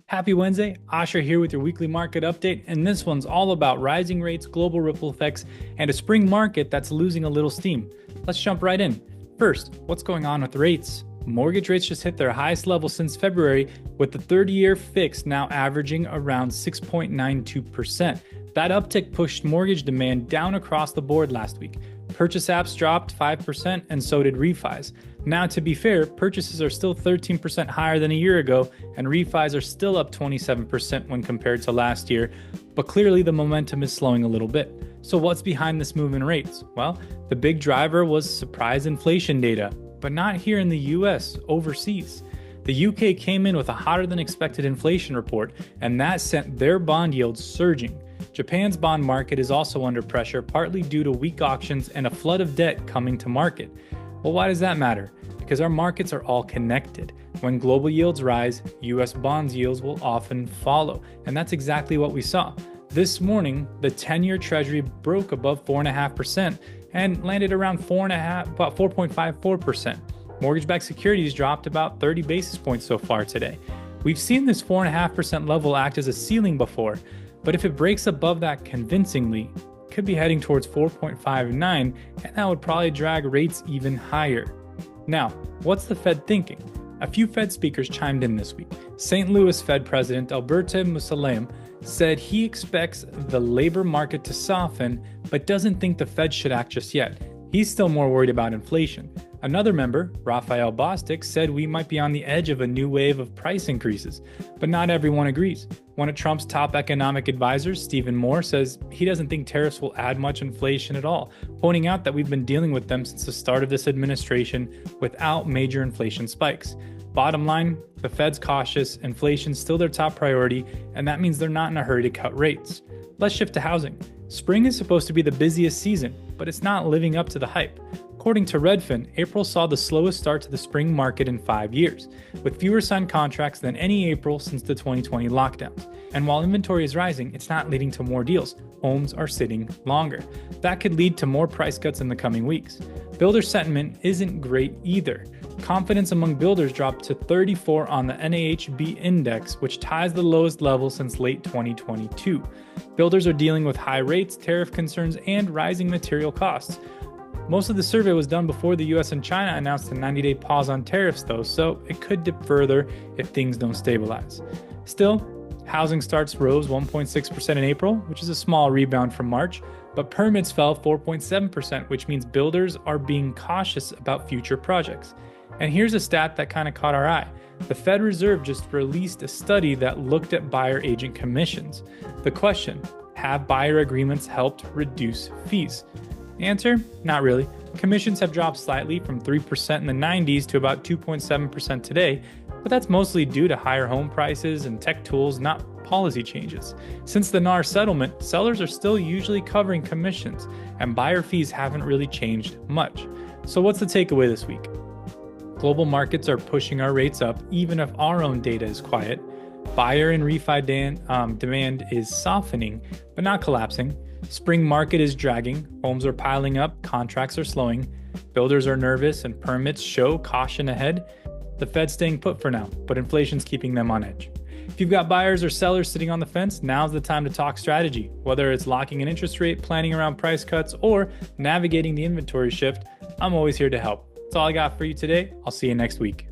Happy Wednesday, Asher here with your weekly market update, and this one's all about rising rates, global ripple effects, and a spring market that's losing a little steam. Let's jump right in. First, what's going on with rates? Mortgage rates just hit their highest level since February, with the 30-year fix now averaging around 6.92%. That uptick pushed mortgage demand down across the board last week. Purchase apps dropped 5% and so did refis. Now, to be fair, purchases are still 13% higher than a year ago, and refis are still up 27% when compared to last year, but clearly the momentum is slowing a little bit. So what's behind this move in rates? Well, the big driver was surprise inflation data, but not here in the US, overseas. The UK came in with a hotter than expected inflation report, and that sent their bond yields surging. Japan's bond market is also under pressure, partly due to weak auctions and a flood of debt coming to market. Well, why does that matter? Because our markets are all connected. When global yields rise, US bonds yields will often follow, and that's exactly what we saw. This morning, the 10-year Treasury broke above 4.5% and landed around about 4.54%. Mortgage-backed securities dropped about 30 basis points so far today. We've seen this 4.5% level act as a ceiling before, but if it breaks above that convincingly, it could be heading towards 4.59, and that would probably drag rates even higher. Now, what's the Fed thinking? A few Fed speakers chimed in this week. St. Louis Fed President Alberto Mussolem said he expects the labor market to soften, but doesn't think the Fed should act just yet. He's still more worried about inflation. Another member, Raphael Bostic, said we might be on the edge of a new wave of price increases, but not everyone agrees. One of Trump's top economic advisors, Stephen Moore, says he doesn't think tariffs will add much inflation at all, pointing out that we've been dealing with them since the start of this administration without major inflation spikes. Bottom line, the Fed's cautious, inflation's still their top priority, and that means they're not in a hurry to cut rates. Let's shift to housing. Spring is supposed to be the busiest season, but it's not living up to the hype. According to Redfin, April saw the slowest start to the spring market in 5 years, with fewer signed contracts than any April since the 2020 lockdowns. And while inventory is rising, it's not leading to more deals. Homes are sitting longer. That could lead to more price cuts in the coming weeks. Builder sentiment isn't great either. Confidence among builders dropped to 34 on the NAHB index, which ties the lowest level since late 2022. Builders are dealing with high rates, tariff concerns, and rising material costs. Most of the survey was done before the US and China announced a 90-day pause on tariffs though, so it could dip further if things don't stabilize. Still, housing starts rose 1.6% in April, which is a small rebound from March, but permits fell 4.7%, which means builders are being cautious about future projects. And here's a stat that kind of caught our eye. The Fed Reserve just released a study that looked at buyer agent commissions. The question, have buyer agreements helped reduce fees? Answer, not really. Commissions have dropped slightly from 3% in the 90s to about 2.7% today, but that's mostly due to higher home prices and tech tools, not policy changes. Since the NAR settlement, sellers are still usually covering commissions, and buyer fees haven't really changed much. So what's the takeaway this week? Global markets are pushing our rates up, even if our own data is quiet. Buyer and refi demand is softening, but not collapsing. Spring market is dragging, homes are piling up, contracts are slowing, builders are nervous, and permits show caution ahead. The Fed's staying put for now, but inflation's keeping them on edge. If you've got buyers or sellers sitting on the fence, now's the time to talk strategy. Whether it's locking an interest rate, planning around price cuts, or navigating the inventory shift, I'm always here to help. That's all I got for you today. I'll see you next week.